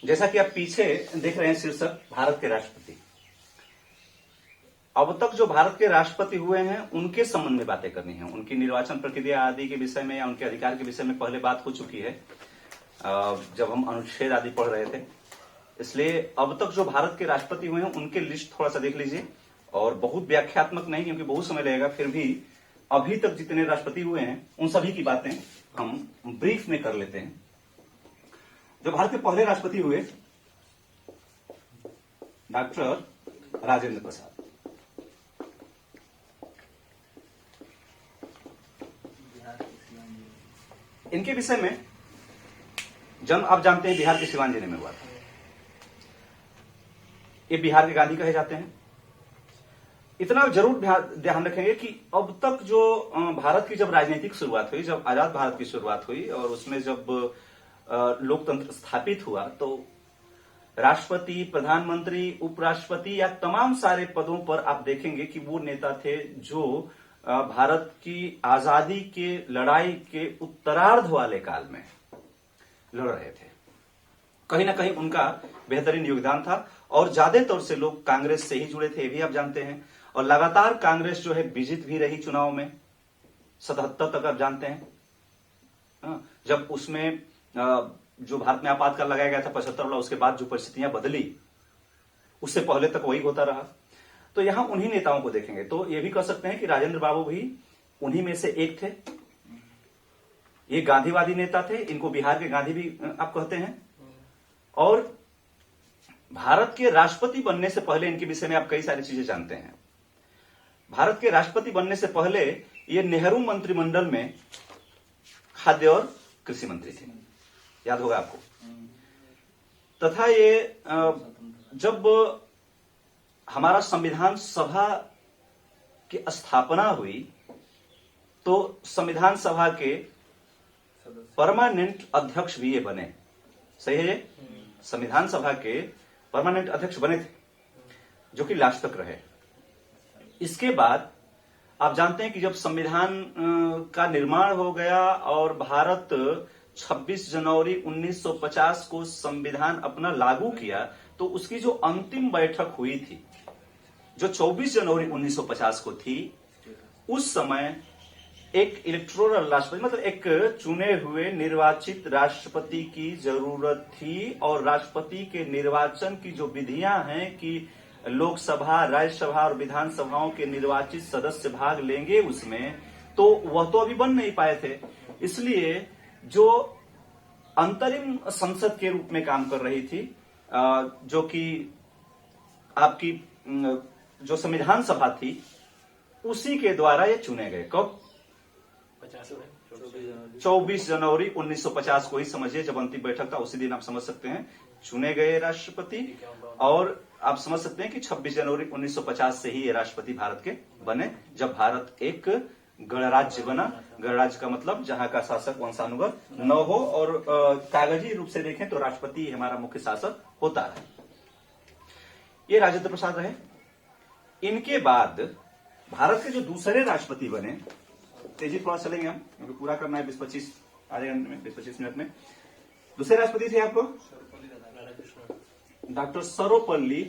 जैसा कि आप पीछे देख रहे हैं शीर्षक भारत के राष्ट्रपति। अब तक जो भारत के राष्ट्रपति हुए हैं उनके संबंध में बातें करनी है, उनकी निर्वाचन प्रक्रिया आदि के विषय में या उनके अधिकार के विषय में पहले बात हो चुकी है जब हम अनुच्छेद आदि पढ़ रहे थे। इसलिए अब तक जो भारत के राष्ट्रपति हुए हैं उनके लिस्ट थोड़ा सा देख लीजिए, और बहुत व्याख्यात्मक नहीं क्योंकि बहुत समय लगेगा, फिर भी अभी तक जितने राष्ट्रपति हुए हैं उन सभी की बातें हम ब्रीफ में कर लेते हैं। जो भारत के पहले राष्ट्रपति हुए डॉक्टर राजेंद्र प्रसाद। इनके विषय में जन्म आप जानते हैं बिहार के सिवान जिले में हुआ था। ये बिहार के गांधी कहे जाते हैं। इतना जरूर ध्यान रखेंगे कि अब तक जो भारत की जब राजनीतिक शुरुआत हुई, जब आजाद भारत की शुरुआत हुई और उसमें जब लोकतंत्र स्थापित हुआ, तो राष्ट्रपति, प्रधानमंत्री, उपराष्ट्रपति या तमाम सारे पदों पर आप देखेंगे कि वो नेता थे जो भारत की आजादी के लड़ाई के उत्तरार्ध वाले काल में लड़ रहे थे। कहीं ना कहीं उनका बेहतरीन योगदान था और ज्यादा तौर से लोग कांग्रेस से ही जुड़े थे, ये भी आप जानते हैं। और लगातार कांग्रेस जो है विजित भी रही चुनाव में 77 तक, आप जानते हैं। जब उसमें जो भारत में आपातकाल लगाया गया था 75 वाला, उसके बाद जो परिस्थितियां बदली उससे पहले तक वही होता रहा। तो यहां उन्हीं नेताओं को देखेंगे तो ये भी कह सकते हैं कि राजेंद्र बाबू भी उन्हीं में से एक थे। ये गांधीवादी नेता थे, इनको बिहार के गांधी भी आप कहते हैं। और भारत के राष्ट्रपति बनने से पहले इनके विषय में आप कई सारी चीजें जानते हैं। भारत के राष्ट्रपति बनने से पहले ये नेहरू मंत्रिमंडल में खाद्य और कृषि मंत्री थे, याद होगा आपको। तथा ये जब हमारा संविधान सभा की स्थापना हुई तो संविधान सभा के परमानेंट अध्यक्ष भी ये बने। सही है, ये संविधान सभा के परमानेंट अध्यक्ष बने थे, जो कि लास्ट तक रहे। इसके बाद आप जानते हैं कि जब संविधान का निर्माण हो गया और भारत 26 जनवरी 1950 को संविधान अपना लागू किया, तो उसकी जो अंतिम बैठक हुई थी, जो 24 जनवरी 1950 को थी, उस समय एक इलेक्टोरल राष्ट्रपति, मतलब एक चुने हुए निर्वाचित राष्ट्रपति की जरूरत थी। और राष्ट्रपति के निर्वाचन की जो विधियां हैं कि लोकसभा, राज्यसभा और विधानसभाओं के निर्वाचित सदस्य भाग लेंगे उसमें, तो वह तो अभी बन नहीं पाए थे। इसलिए जो अंतरिम संसद के रूप में काम कर रही थी, जो कि आपकी जो संविधान सभा थी, उसी के द्वारा ये चुने गए। कब? 24 जनवरी 1950 को ही समझिए, जब अंतिम बैठक था उसी दिन आप समझ सकते हैं चुने गए राष्ट्रपति। और आप समझ सकते हैं कि 26 जनवरी 1950 से ही ये राष्ट्रपति भारत के बने, जब भारत एक गणराज्य बना। गणराज्य का मतलब जहां का शासक वंशानुगत न हो, और कागजी रूप से देखें तो राष्ट्रपति हमारा मुख्य शासक होता है। ये राजेंद्र प्रसाद रहे। इनके बाद भारत के जो दूसरे राष्ट्रपति बने, तेजी थोड़ा चलेंगे हम क्योंकि पूरा करना है 20-25 आधे घंटे में, 20-25 मिनट में। दूसरे राष्ट्रपति थे आपको डॉक्टर सर्वपल्ली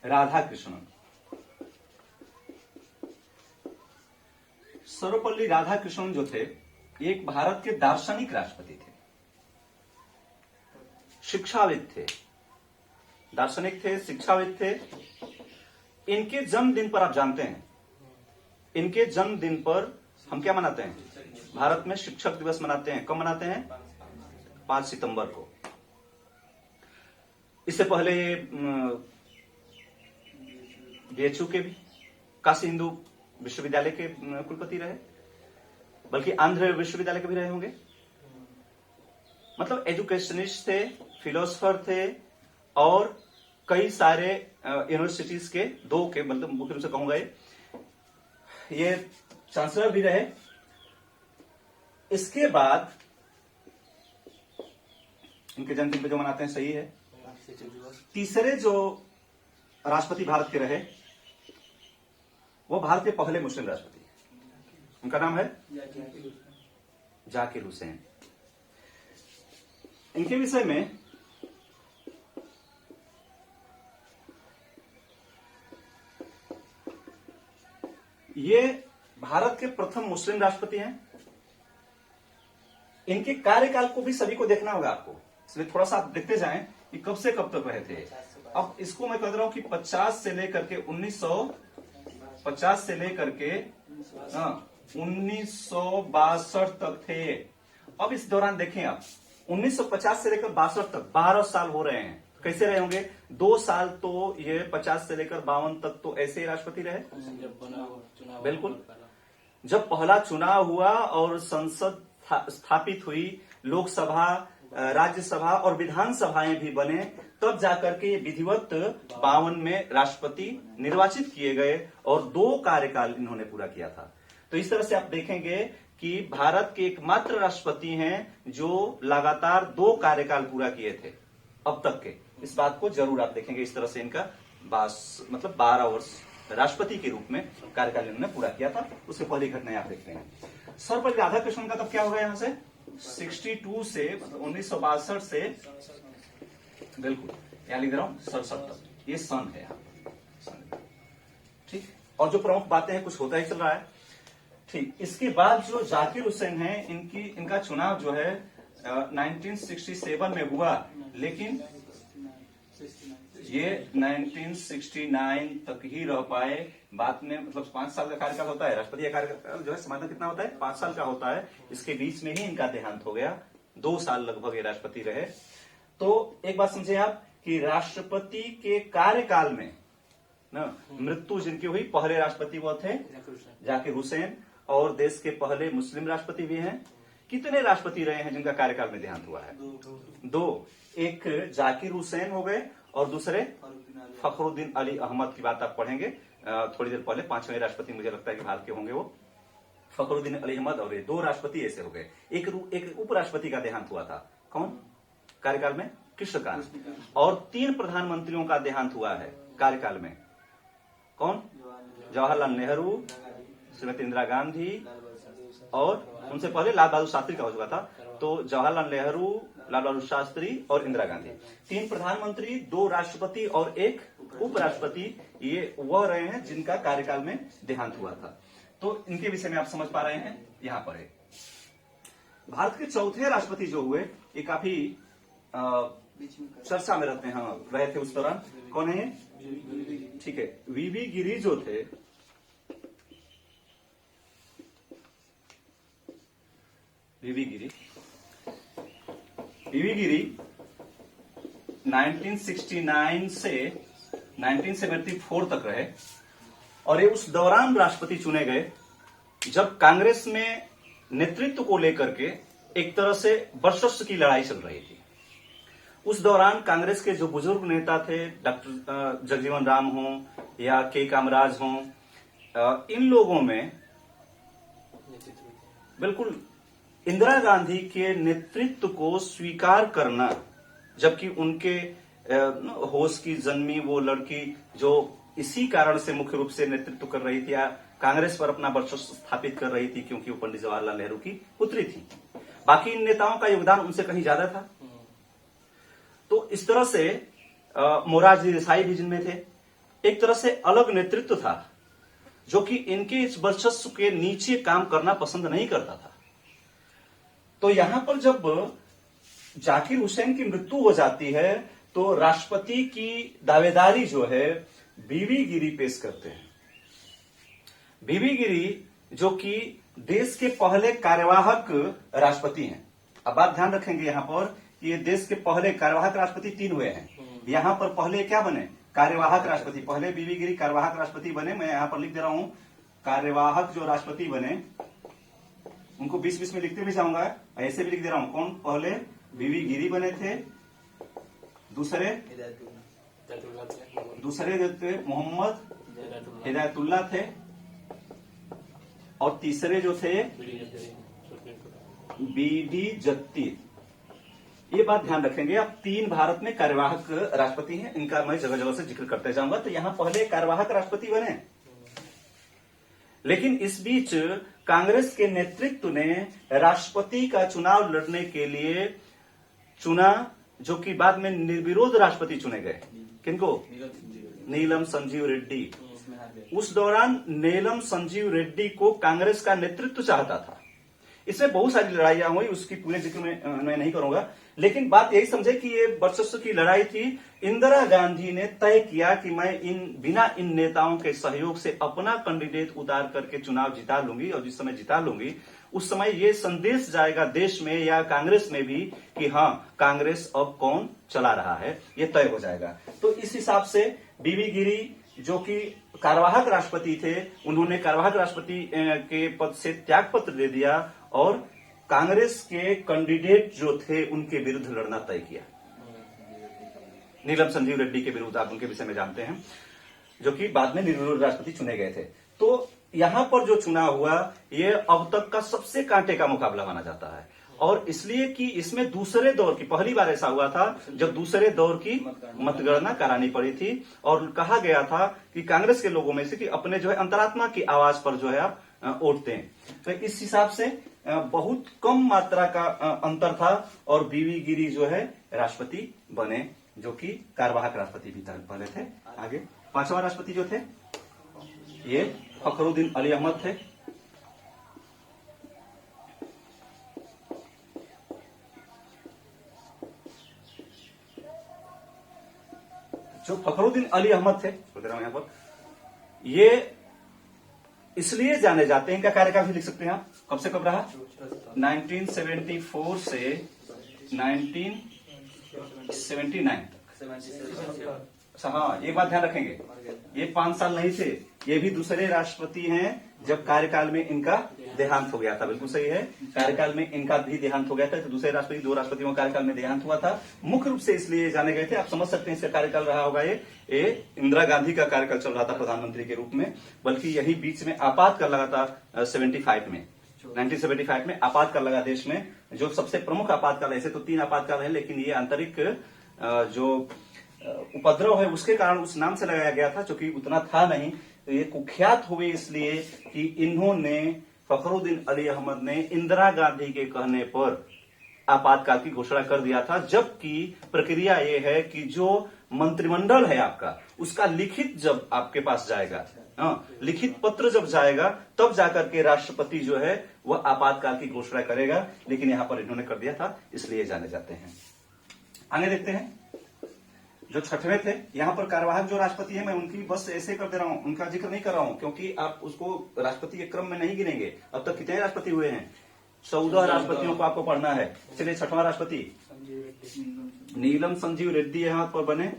राधाकृष्णन। सर्वपल्ली राधाकृष्णन जो थे, एक भारत के दार्शनिक राष्ट्रपति थे, शिक्षाविद थे, दार्शनिक थे, शिक्षाविद थे। इनके जन्मदिन पर आप जानते हैं, इनके जन्मदिन पर हम क्या मनाते हैं? भारत में शिक्षक दिवस मनाते हैं। कब मनाते हैं? 5 सितंबर को। इससे पहले बीएचयू के भी, काशी हिंदू विश्वविद्यालय के कुलपति रहे, बल्कि आंध्र विश्वविद्यालय के भी रहे होंगे। मतलब एजुकेशनिस्ट थे, फिलोसफर थे, और कई सारे यूनिवर्सिटीज के, 2 के मतलब मुख्य रूप से कहूंगा, ये चांसलर भी रहे। इसके बाद इनके जन्मदिन पे जो मनाते हैं, सही है। तीसरे जो राष्ट्रपति भारत के रहे वो भारत के पहले मुस्लिम राष्ट्रपति, उनका नाम है जाकिर हुसैन। इनके विषय में ये भारत के प्रथम मुस्लिम राष्ट्रपति हैं। इनके कार्यकाल को भी सभी को देखना होगा आपको, इसलिए थोड़ा सा आप देखते जाएं कि कब से कब तक रहे थे। अब इसको मैं कह रहा हूं कि 50 से लेकर के 1950 से लेकर के 1962 तक थे। अब इस दौरान देखें आप 1950 से लेकर 62 तक 12 साल हो रहे हैं। कैसे रहे होंगे? 2 साल तो ये 50 से लेकर 52 तक तो ऐसे ही राष्ट्रपति रहे। बिल्कुल, जब पहला चुनाव हुआ और संसद स्थापित हुई, लोकसभा, राज्यसभा और विधानसभाएं भी बने, तब जाकर के विधिवत 52 में राष्ट्रपति निर्वाचित किए गए और 2 कार्यकाल इन्होंने पूरा किया था। तो इस तरह से आप देखेंगे कि भारत के एकमात्र राष्ट्रपति हैं जो लगातार 2 कार्यकाल पूरा किए थे अब तक के। इस बात को जरूर आप देखेंगे। इस तरह से इनका मतलब 12 वर्ष राष्ट्रपति के रूप में कार्यकाल इन्होंने पूरा किया था। उसके पहले घटनाएं आप देखते हैं। सर्वपल्ली राधाकृष्णन का तब क्या होगा यहां से 62 से मतलब 1962 से बिल्कुल यहां लिख रहा हूं 67 तक, ये सन है ठीक। और जो प्रमुख बातें हैं कुछ होता ही चल रहा है ठीक। इसके बाद जो जाकिर हुसैन है, इनका चुनाव जो है 1967 में हुआ, लेकिन ये 1969 तक ही रह पाए। बाद में मतलब 5 साल का कार्यकाल होता है, राष्ट्रपति का कार्यकाल जो है समाधान कितना होता है 5 साल का होता है। इसके बीच में ही इनका देहांत हो गया। 2 साल लगभग ये राष्ट्रपति रहे। तो एक बात समझे आप कि राष्ट्रपति के कार्यकाल में ना मृत्यु जिनकी हुई, पहले राष्ट्रपति वो थे जाकिर हुसैन और देश के पहले मुस्लिम राष्ट्रपति भी हैं। कितने राष्ट्रपति रहे हैं जिनका कार्यकाल में देहांत हुआ है? 2। एक जाकिर हुसैन हो गए और दूसरे फखरुद्दीन अली अहमद की बात आप पढ़ेंगे थोड़ी देर पहले। 5वें राष्ट्रपति मुझे लगता है कि भारत के होंगे वो फखरुद्दीन अली अहमद। और ये 2 राष्ट्रपति ऐसे हो गए। एक उपराष्ट्रपति का देहांत हुआ था, कौन कार्यकाल में? कृष्णकांत। और 3 प्रधानमंत्रियों का देहांत हुआ है कार्यकाल में, कौन? जवाहरलाल नेहरू, श्रीमती इंदिरा गांधी और उनसे पहले लाल बहादुर शास्त्री का हो चुका था। तो जवाहरलाल नेहरू, लाल बहादुर शास्त्री और इंदिरा गांधी, 3 प्रधानमंत्री, 2 राष्ट्रपति और 1 उपराष्ट्रपति, ये वह रहे हैं जिनका कार्यकाल में देहांत हुआ था। तो इनके विषय में आप समझ पा रहे हैं। यहां पर है भारत के चौथे राष्ट्रपति जो हुए, ये काफी चर्चा में रहते हैं, रहे थे उस दौरान। कौन है ये? ठीक है, वीवी गिरी जो थे, वीवी गिरी 1969 से 1974 तक रहे और ये उस दौरान राष्ट्रपति चुने गए जब कांग्रेस में नेतृत्व को लेकर के एक तरह से वर्चस्व की लड़ाई चल रही थी। उस दौरान कांग्रेस के जो बुजुर्ग नेता थे, डॉक्टर जगजीवन राम हों या के कामराज हों, इन लोगों में बिल्कुल इंदिरा गांधी के नेतृत्व को स्वीकार करना, जबकि उनके होश की जन्मी वो लड़की जो इसी कारण से मुख्य रूप से नेतृत्व कर रही थी या कांग्रेस पर अपना वर्चस्व स्थापित कर रही थी, क्योंकि वो पंडित जवाहरलाल नेहरू की पुत्री थी। बाकी इन नेताओं का योगदान उनसे कहीं ज्यादा था। तो इस तरह से मोरारजी देसाई भी जिनमें थे, एक तरह से अलग नेतृत्व था जो कि इनके इस वर्चस्व के नीचे काम करना पसंद नहीं करता था। तो यहां पर जब जाकिर हुसैन की मृत्यु हो जाती है तो राष्ट्रपति की दावेदारी जो है वीवी गिरी पेश करते हैं। वीवी गिरी जो कि देश के पहले कार्यवाहक राष्ट्रपति हैं। अब बात ध्यान रखेंगे यहां पर, ये देश के पहले कार्यवाहक राष्ट्रपति 3 हुए हैं। यहां पर पहले क्या बने? कार्यवाहक राष्ट्रपति। पहले वीवी गिरी कार्यवाहक राष्ट्रपति बने। मैं यहां पर लिख दे रहा हूं, कार्यवाहक जो राष्ट्रपति बने उनको 20-20 में लिखते भी जाऊंगा, ऐसे भी लिख दे रहा हूं। कौन? पहले वीवी गिरी बने थे, दूसरे जो थे मोहम्मद हिदायतुल्लाह थे और तीसरे जो थे बीडी जत्ती। ये बात ध्यान रखेंगे आप। 3 भारत में कार्यवाहक राष्ट्रपति हैं, इनका मैं जगह जगह से जिक्र करते जाऊंगा। तो यहां पहले कार्यवाहक राष्ट्रपति बने, लेकिन इस बीच कांग्रेस के नेतृत्व ने राष्ट्रपति का चुनाव लड़ने के लिए चुना, जो कि बाद में निर्विरोध राष्ट्रपति चुने गए। किनको? नीलम संजीव रेड्डी। उस दौरान नीलम संजीव रेड्डी को कांग्रेस का नेतृत्व चाहता था। इसमें बहुत सारी लड़ाइयां हुई, उसकी पूरे जिक्र में मैं नहीं करूंगा, लेकिन बात यही समझे कि ये वर्चस्व की लड़ाई थी। इंदिरा गांधी ने तय किया कि मैं बिना इन नेताओं के सहयोग से अपना कैंडिडेट उतार करके चुनाव जिता लूंगी, और जिस समय जिता लूंगी उस समय ये संदेश जाएगा देश में या कांग्रेस में भी कि हाँ, कांग्रेस अब कौन चला रहा है, ये तय हो जाएगा। तो इस हिसाब से बीवी गिरी जो कि कार्यवाहक राष्ट्रपति थे, उन्होंने कार्यवाहक राष्ट्रपति के पद से त्यागपत्र दे दिया और कांग्रेस के कैंडिडेट जो थे उनके विरुद्ध लड़ना तय किया। नीलम संजीव रेड्डी के विरुद्ध, आप उनके विषय में जानते हैं, जो कि बाद में निर्विरोध राष्ट्रपति चुने गए थे। तो यहां पर जो चुनाव हुआ, ये अब तक का सबसे कांटे का मुकाबला माना जाता है, और इसलिए कि इसमें दूसरे दौर की, पहली बार ऐसा हुआ था जब दूसरे दौर की मतगणना करानी पड़ी थी, और कहा गया था कि कांग्रेस के लोगों में से कि अपने जो है अंतरात्मा की आवाज पर जो है आप वोटते हैं। तो इस हिसाब से बहुत कम मात्रा का अंतर था, और बीवी गिरी जो है राष्ट्रपति बने, जो कि कार्यवाहक राष्ट्रपति भी पहले थे। आगे पांचवा राष्ट्रपति जो थे ये फखरुद्दीन अली अहमद थे। जो फखरुद्दीन अली अहमद थे यहां पर, ये इसलिए जाने जाते हैं, इनका कार्यकाल भी लिख सकते हैं आप, कब से कब रहा, 1974 से 1979 तक। हाँ, एक बात ध्यान रखेंगे, ये 5 साल नहीं थे, ये भी दूसरे राष्ट्रपति हैं जब कार्यकाल में इनका देहांत हो गया था। बिल्कुल सही है, कार्यकाल में इनका भी देहांत हो गया था। तो दूसरे राष्ट्रपति, 2 राष्ट्रपतियों का कार्यकाल में देहांत हुआ था। मुख्य रूप से इसलिए जाने गए थे, आप समझ सकते हैं इसका कार्यकाल रहा होगा ये इंदिरा गांधी का कार्यकाल चल रहा था प्रधानमंत्री के रूप में, बल्कि यही बीच में आपातकाल लगा था 1975 में आपातकाल लगा देश में। जो सबसे प्रमुख आपातकाल, ऐसे तो 3 आपातकाल है, लेकिन ये आंतरिक जो उपद्रव है उसके कारण उस नाम से लगाया गया था, क्योंकि उतना था नहीं। तो ये कुख्यात हुए इसलिए कि इन्होंने, फखरुद्दीन अली अहमद ने इंदिरा गांधी के कहने पर आपातकाल की घोषणा कर दिया था। जबकि प्रक्रिया ये है कि जो मंत्रिमंडल है आपका, उसका लिखित जब आपके पास जाएगा, लिखित पत्र जब जाएगा, तब जाकर के राष्ट्रपति जो है वह आपातकाल की घोषणा करेगा। लेकिन यहां पर इन्होंने कर दिया था, इसलिए जाने जाते हैं। आगे देखते हैं, जो 6वें थे, यहां पर कार्यवाहक जो राष्ट्रपति है, मैं उनकी बस ऐसे कर दे रहा हूं, उनका जिक्र नहीं कर रहा हूं, क्योंकि आप उसको राष्ट्रपति के क्रम में नहीं गिनेंगे। अब तक कितने राष्ट्रपति हुए हैं? 14 राष्ट्रपतियों को आपको पढ़ना है। चलिए, 6वां राष्ट्रपति नीलम संजीव रेड्डी यहां पर बने।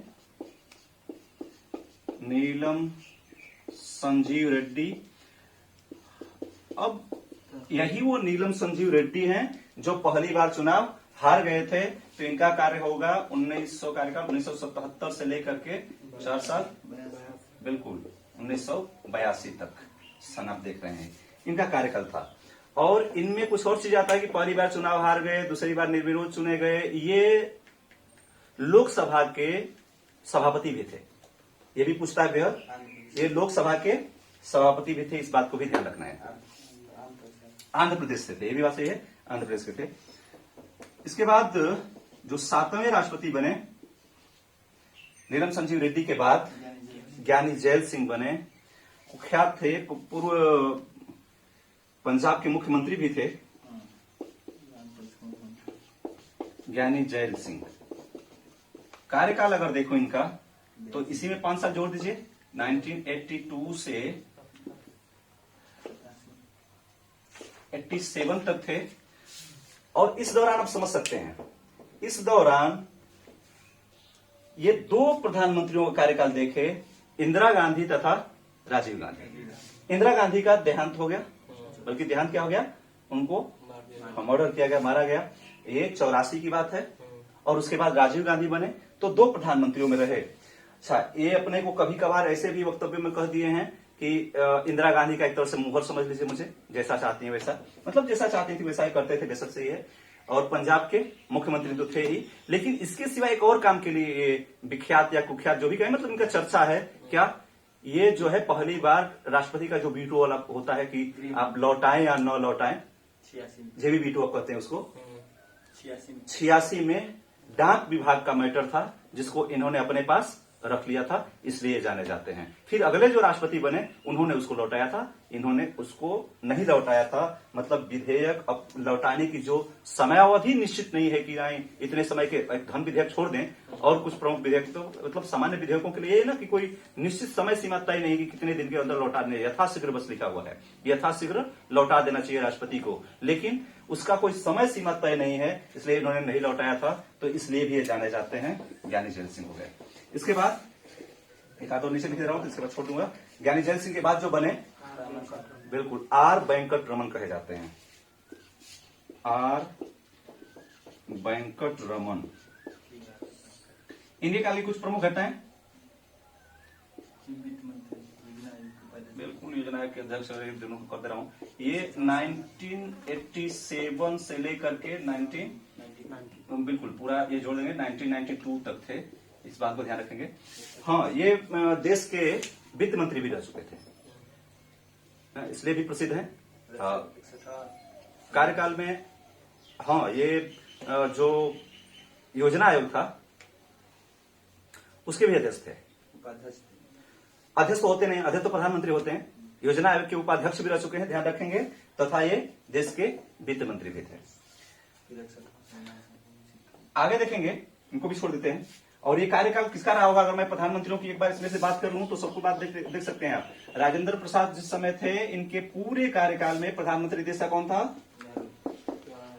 नीलम संजीव रेड्डी, अब यही वो नीलम संजीव रेड्डी हैं जो पहली बार चुनाव हार गए थे। तो इनका कार्य होगा 1977 से लेकर के 4 साल, बिल्कुल 1982 तक सन आप देख रहे हैं, इनका कार्यकाल था। और इनमें कुछ और चीज आता है कि पहली बार चुनाव हार गए, दूसरी बार निर्विरोध चुने गए। ये लोकसभा के सभापति भी थे, ये भी पूछता है बेहद, ये लोकसभा के सभापति भी थे, इस बात को भी ध्यान रखना है। आंध्र प्रदेश से थे, ये भी बात सही है, आंध्र प्रदेश के थे। इसके बाद जो 7वें राष्ट्रपति बने नीलम संजीव रेड्डी के बाद, ज्ञानी जैल सिंह बने। कुख्यात थे, पूर्व पंजाब के मुख्यमंत्री भी थे ज्ञानी जैल सिंह। कार्यकाल अगर देखो इनका, तो इसी में 5 साल जोड़ दीजिए, 1982 से 87 तक थे। और इस दौरान आप समझ सकते हैं, इस दौरान ये 2 प्रधानमंत्रियों का कार्यकाल देखे, इंदिरा गांधी तथा राजीव गांधी। इंदिरा गांधी का देहांत हो गया, बल्कि देहांत क्या हो गया, उनको मर्डर किया गया, मारा गया। ये 84 की बात है। और उसके बाद राजीव गांधी बने, तो 2 प्रधानमंत्रियों में रहे। अच्छा, ये अपने को कभी कभार ऐसे भी वक्तव्य में कह दिए हैं कि इंदिरा गांधी का एक तरह से मुहर समझ लीजिए मुझे, जैसा चाहती हैं वैसा, मतलब जैसा चाहती थी वैसा ही करते थे, बेशक से है। और पंजाब के मुख्यमंत्री तो थे ही, लेकिन इसके सिवा एक और काम के लिए विख्यात या कुख्यात जो भी कहें, मतलब इनका चर्चा है। क्या ये जो है पहली बार राष्ट्रपति का जो वीटो वाला होता है कि आप लौटाएं या न लौटाएं, जे भी वीटो आप कहते हैं उसको, 86 में डाक विभाग का मैटर था जिसको इन्होंने अपने पास रख लिया था, इसलिए जाने जाते हैं। फिर अगले जो राष्ट्रपति बने उन्होंने उसको लौटाया था, इन्होंने उसको नहीं लौटाया था। मतलब विधेयक अब लौटाने की जो समयावधि निश्चित नहीं है कि नहीं इतने समय के धन विधेयक छोड़ दें और कुछ प्रमुख विधेयक, तो मतलब सामान्य विधेयकों के लिए ये ना कि कोई निश्चित समय सीमा तय नहीं कि कितने दिन के अंदर लौटाने, यथाशीघ्र बस लिखा हुआ है, यथाशीघ्र लौटा देना चाहिए राष्ट्रपति को, लेकिन उसका कोई समय सीमा तय नहीं है, इसलिए इन्होंने नहीं लौटाया था, तो इसलिए भी ये जाने जाते हैं ज्ञानी जैल सिंह हो गए। इसके बाद एक आध और नीचे लिख दे रहा हूं तो इसके बाद छोड़ दूंगा। ज्ञानी जैल सिंह के बाद जो बने बिल्कुल आर वेंकट रमन कहे जाते हैं। आर वेंकट रमन, इनके काल की कुछ प्रमुख घटनाएं, बिल्कुल योजना आयोग के अध्यक्ष और दोनों को कर दे रहा हूं। ये 1987 से लेकर के 19 बिल्कुल पूरा ये जोड़ देंगे 1992 तक थे, इस बात को ध्यान रखेंगे। हाँ, ये देश के वित्त मंत्री भी रह चुके थे, इसलिए भी प्रसिद्ध है। कार्यकाल में हाँ ये जो योजना आयोग था उसके भी अध्यक्ष थे। अध्यक्ष तो होते नहीं, अध्यक्ष तो प्रधानमंत्री होते हैं, योजना आयोग के उपाध्यक्ष भी रह चुके हैं, ध्यान रखेंगे, तथा ये देश के वित्त मंत्री भी थे। आगे देखेंगे, इनको भी छोड़ देते हैं। और ये कार्यकाल किसका रहा होगा, अगर मैं प्रधानमंत्रियों की एक बार इसमें से बात कर लूं तो सबको बात देख सकते हैं आप। राजेंद्र प्रसाद जिस समय थे, इनके पूरे कार्यकाल में प्रधानमंत्री देश का कौन था,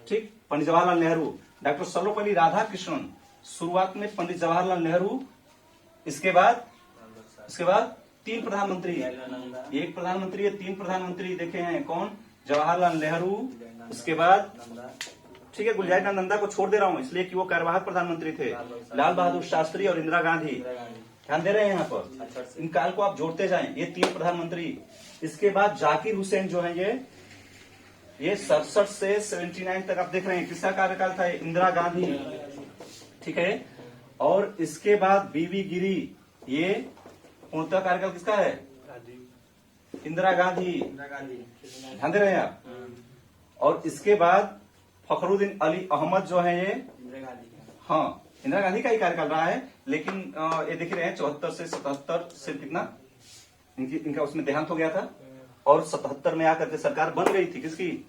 ठीक, पंडित जवाहरलाल नेहरू। डॉक्टर सर्वपल्ली राधाकृष्णन, शुरुआत में पंडित जवाहरलाल नेहरू, इसके बाद तीन प्रधानमंत्री, एक प्रधानमंत्री है, तीन प्रधानमंत्री देखे हैं, कौन, जवाहरलाल नेहरू, उसके बाद ठीक है गुलजारी लाल नंदा को छोड़ दे रहा हूं इसलिए कि वो कार्यवाहक प्रधानमंत्री थे, लाल बहादुर शास्त्री और इंदिरा गांधी, ध्यान दे रहे हैं यहाँ पर, इन काल को आप जोड़ते जाएं, ये तीन प्रधानमंत्री। इसके बाद जाकिर हुसैन जो है ये 67 से 79 तक आप देख रहे हैं, किसका कार्यकाल था, इंदिरा गांधी, ठीक है। और इसके बाद बीवी गिरी, ये पूर्णतः कार्यकाल किसका है, इंदिरा गांधी, ध्यान दे रहे हैं आप। और इसके बाद फखरुद्दीन अली अहमद जो है ये हाँ इंदिरा गांधी का ही कार्यकाल रहा है, लेकिन ये देख रहे हैं 74 से 77 से कितना इनका उसमें देहांत हो गया था, और 77 में आकर के सरकार बन गई थी, किसकी,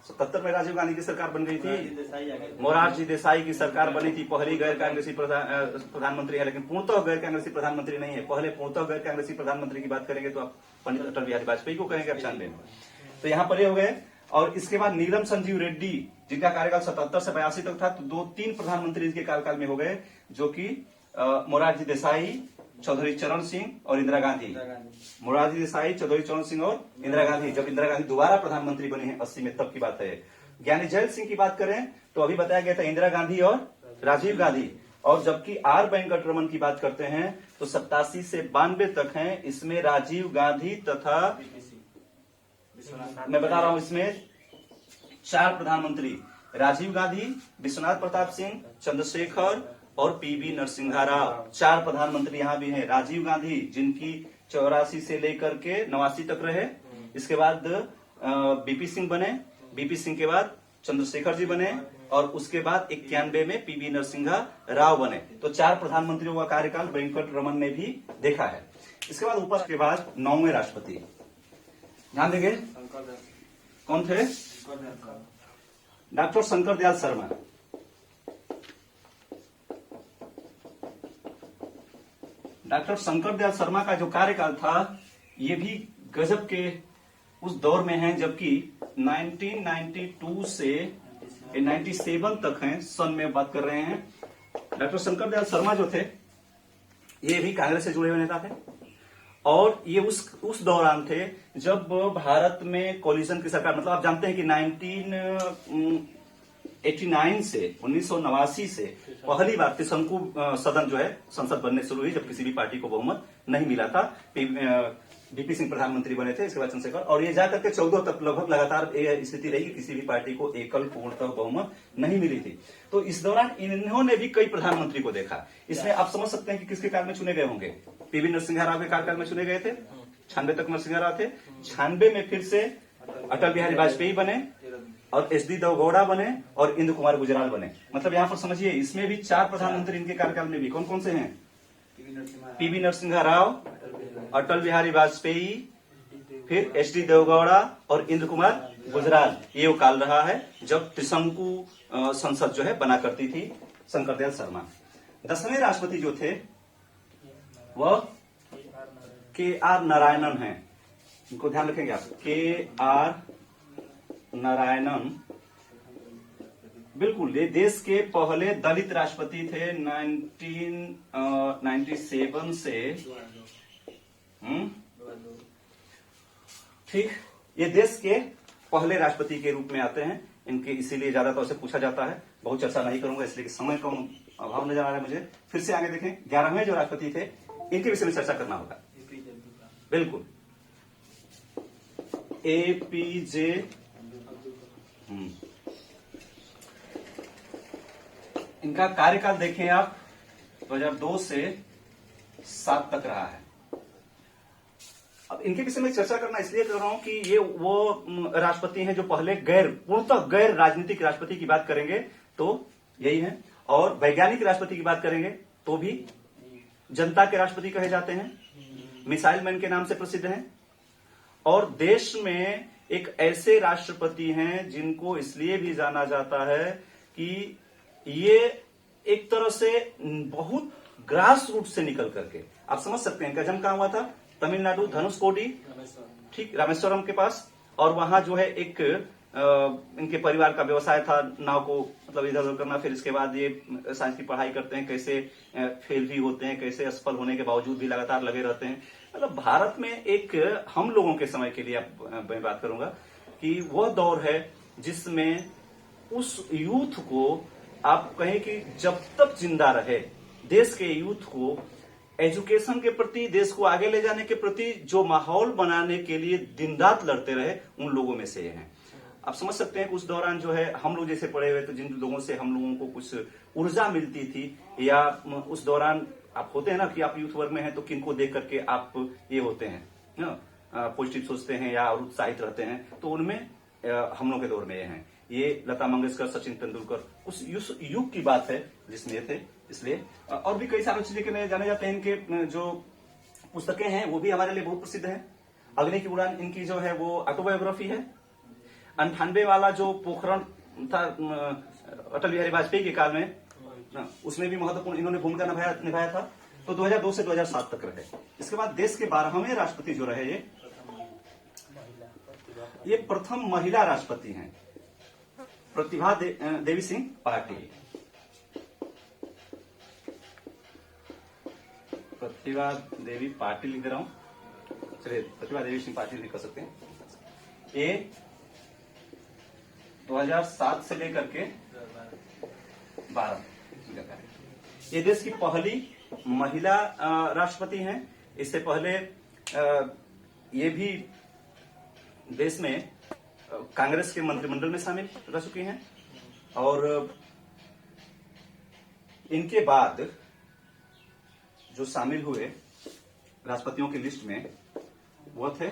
77 में राजीव गांधी की सरकार बन गई थी, मोरारजी देसाई की सरकार बनी थी, पहली गैर कांग्रेसी प्रधानमंत्री है, लेकिन पूर्णतः गैर कांग्रेसी प्रधानमंत्री नहीं है। पहले पूर्णतः गैर कांग्रेसी प्रधानमंत्री की बात करेंगे तो आप पंडित अटल बिहारी वाजपेयी को कहेंगे आप 96 में, तो यहाँ पर ये हो गए। और इसके बाद नीलम संजीव रेड्डी, जिनका कार्यकाल 77 से 82 तक था, तो 2-3 प्रधानमंत्री इसके कार्यकाल में हो गए, जो कि मोरारजी देसाई, चौधरी चरण सिंह और इंदिरा गांधी। मोरारजी देसाई, चौधरी चरण सिंह और इंदिरा गांधी, जब इंदिरा गांधी दोबारा प्रधानमंत्री बनी है 80 में, तब की बात है। ज्ञानी जैल सिंह की बात करें तो अभी बताया गया था इंदिरा गांधी और राजीव गांधी। और जबकि आर वेंकट रमन की बात करते हैं तो 87 से 92 तक हैं, इसमें राजीव गांधी तथा मैं बता रहा हूं इसमें 4 प्रधानमंत्री, राजीव गांधी, विश्वनाथ प्रताप सिंह, चंद्रशेखर और पीवी नरसिम्हा राव, 4 प्रधानमंत्री यहाँ भी हैं। राजीव गांधी जिनकी 84 से लेकर के 89 तक रहे, इसके बाद बीपी सिंह बने, बीपी सिंह के बाद चंद्रशेखर जी बने, और उसके बाद 91 में पीवी नरसिम्हा राव बने। तो 4 प्रधानमंत्रियों का कार्यकाल वेंकट रमन ने भी देखा है। इसके बाद ऊपर के बाद 9वें राष्ट्रपति, ध्यान देंगे कौन थे, डॉक्टर शंकर दयाल शर्मा। डॉक्टर शंकर दयाल शर्मा का जो कार्यकाल था ये भी गजब के उस दौर में है, जबकि 1992 से 97 तक हैं, सन में बात कर रहे हैं। डॉक्टर शंकर दयाल शर्मा जो थे ये भी कांग्रेस से जुड़े हुए नेता थे, और ये उस दौरान थे जब भारत में कोलिशन की सरकार, मतलब आप जानते हैं कि 1989 से 1989 से पहली बार त्रिशंकु सदन जो है संसद बनने शुरू हुई, जब किसी भी पार्टी को बहुमत नहीं मिला था। बीपी सिंह प्रधानमंत्री बने थे, इसके बाद चंद्रशेखर, और ये जाकर के 14 तक लगभग लगातार स्थिति रही कि किसी भी पार्टी को एकल पूर्णतः बहुमत नहीं मिली थी। तो इस दौरान इन्होंने भी कई प्रधानमंत्री को देखा। इसमें आप समझ सकते हैं कि किसके काल में चुने गए होंगे, पीवी नरसिम्हा राव के कार्यकाल में चुने गए थे, 96 तक नरसिम्हा राव थे, 96 में फिर से अटल बिहारी वाजपेयी बने, और एच डी देवगौड़ा बने और इंद्र कुमार गुजराल बने। मतलब यहाँ पर समझिए, इसमें भी 4 प्रधानमंत्री इनके कार्यकाल में भी कौन कौन से हैं? पीवी नरसिम्हा राव, अटल बिहारी वाजपेयी, फिर एच डी देवगौड़ा और इंद्र कुमार गुजराल। ये वो काल रहा है जब त्रिशंकु संसद जो है बना करती थी शंकरदयाल शर्मा। 10वें राष्ट्रपति जो थे वह के.आर. नारायणन हैं। इनको ध्यान रखेंगे आप, के.आर. नारायणन। बिल्कुल, ये देश के पहले दलित राष्ट्रपति थे 1997 से। ठीक, ये देश के पहले राष्ट्रपति के रूप में आते हैं। इनके इसीलिए ज्यादातर से पूछा जाता है, बहुत चर्चा नहीं करूंगा इसलिए कि समय का अभाव नजर आ रहा है मुझे। फिर से आगे देखें, 11वें जो राष्ट्रपति थे इनके विषय में चर्चा करना होगा। बिल्कुल, एपीजे इनका कार्यकाल देखें आप, 2002 से 7 तक रहा है। अब इनके विषय में चर्चा करना इसलिए कर रहा हूं कि ये वो राष्ट्रपति हैं जो पहले पूर्णतः गैर राजनीतिक राष्ट्रपति की बात करेंगे तो यही है, और वैज्ञानिक राष्ट्रपति की बात करेंगे तो भी जनता के राष्ट्रपति कहे जाते हैं, मिसाइल मैन के नाम से प्रसिद्ध हैं। और देश में एक ऐसे राष्ट्रपति हैं जिनको इसलिए भी जाना जाता है कि ये एक तरह से बहुत ग्रास रूट से निकल करके, आप समझ सकते हैं, इनका जन्म कहां हुआ था? तमिलनाडु, धनुषकोडी, ठीक, रामेश्वरम के पास। और वहां जो है एक इनके परिवार का व्यवसाय था नाव को मतलब इधर उधर करना। फिर इसके बाद ये साइंस की पढ़ाई करते हैं, कैसे फेल भी होते हैं, कैसे असफल होने के बावजूद भी लगातार लगे रहते हैं। मतलब भारत में एक, हम लोगों के समय के लिए मैं बात करूंगा कि वह दौर है जिसमें उस यूथ को, आप कहें कि जब तक जिंदा रहे, देश के यूथ को एजुकेशन के प्रति, देश को आगे ले जाने के प्रति जो माहौल बनाने के लिए दिन रात लड़ते रहे, उन लोगों में से हैं। आप समझ सकते हैं कि उस दौरान जो है हम लोग जैसे पढ़े हुए, तो जिन लोगों से हम लोगों को कुछ ऊर्जा मिलती थी, या उस दौरान आप होते हैं ना कि आप यूथ वर्ग में हैं तो किनको देख करके आप ये होते हैं ना, पॉजिटिव सोचते हैं या उत्साहित रहते हैं, तो उनमें हम लोग के दौर में ये हैं। ये लता मंगेशकर, सचिन तेंदुलकर, उस युग की बात है जिसमें ये थे। इसलिए और भी कई सारी चीजें के जाने जाते हैं। इनके जो पुस्तकें हैं वो भी हमारे लिए बहुत प्रसिद्ध है। अग्नि की उड़ान इनकी जो है वो ऑटोबायोग्राफी है। 98 वाला जो पोखरण था अटल बिहारी वाजपेयी के काल में, उसमें भी महत्वपूर्ण इन्होंने भूमिका निभाया था। तो 2002 से 2007 तक रहे। इसके बाद देश के 12वें राष्ट्रपति जो रहे, ये प्रथम महिला राष्ट्रपति हैं, प्रतिभा देवी सिंह पाटिल। प्रतिभा देवी पाटिल लिख रहा हूं, चलिए प्रतिभा देवी सिंह पाटिल लिख सकते हैं। ये 2007 से लेकर के 12 ये देश की पहली महिला राष्ट्रपति हैं। इससे पहले ये भी देश में कांग्रेस के मंत्रिमंडल में शामिल रह चुकी हैं। और इनके बाद जो शामिल हुए राष्ट्रपतियों की लिस्ट में वो थे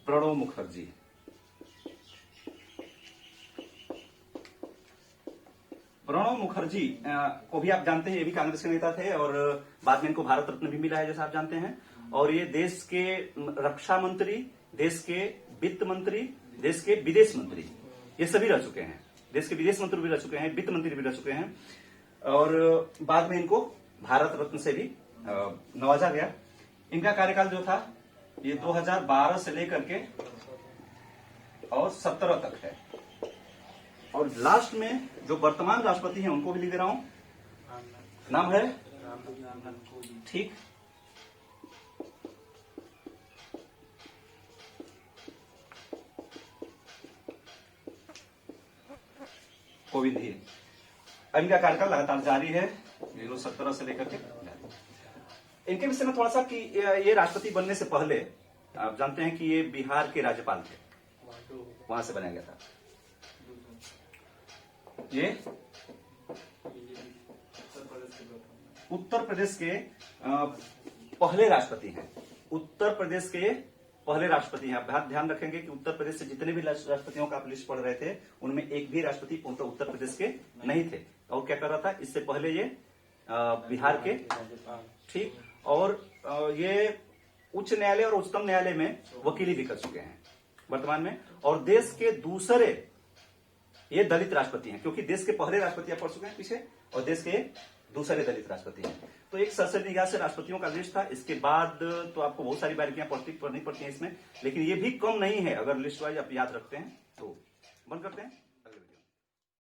प्रणब मुखर्जी। प्रणब मुखर्जी को भी आप जानते हैं, ये भी कांग्रेस के नेता थे और बाद में इनको भारत रत्न भी मिला है जैसा आप जानते हैं। और ये देश के रक्षा मंत्री, देश के वित्त मंत्री, देश के विदेश मंत्री, ये सभी रह चुके हैं। देश के विदेश मंत्री भी रह चुके हैं, वित्त मंत्री भी रह चुके हैं। और बाद में इनको भारत रत्न से भी नवाजा गया। इनका कार्यकाल जो था ये 2012 से लेकर के और 17 तक है। और लास्ट में जो वर्तमान राष्ट्रपति हैं उनको भी लिख दे रहा हूं, नाम है ठीक कोविंद ही। इनका कार्यकाल लगातार जारी है 2017 से लेकर के। इनके विषय में थोड़ा सा कि ये राष्ट्रपति बनने से पहले आप जानते हैं कि ये बिहार के राज्यपाल थे, वहां से बनाया गया था। ये उत्तर प्रदेश के पहले राष्ट्रपति हैं। उत्तर प्रदेश के पहले राष्ट्रपति हैं। आप ध्यान रखेंगे कि उत्तर प्रदेश से जितने भी राष्ट्रपतियों का आप लिस्ट पढ़ रहे थे, उनमें एक भी राष्ट्रपति उत्तर प्रदेश के नहीं थे। और क्या कर रहा था, इससे पहले ये बिहार के, ठीक, और ये उच्च न्यायालय और उच्चतम न्यायालय में वकीली भी कर चुके हैं वर्तमान में। और देश के दूसरे ये दलित राष्ट्रपति हैं, क्योंकि देश के पहले राष्ट्रपति आप पढ़ चुके हैं पीछे, और देश के दूसरे दलित राष्ट्रपति हैं। तो एक सरसरी निगाह से राष्ट्रपतियों का लिस्ट था। इसके बाद तो आपको बहुत सारी बारीकियां पढ़नी पड़ती हैं इसमें, लेकिन ये भी कम नहीं है। अगर लिस्ट वाइज आप याद रखते हैं तो बंद करते हैं।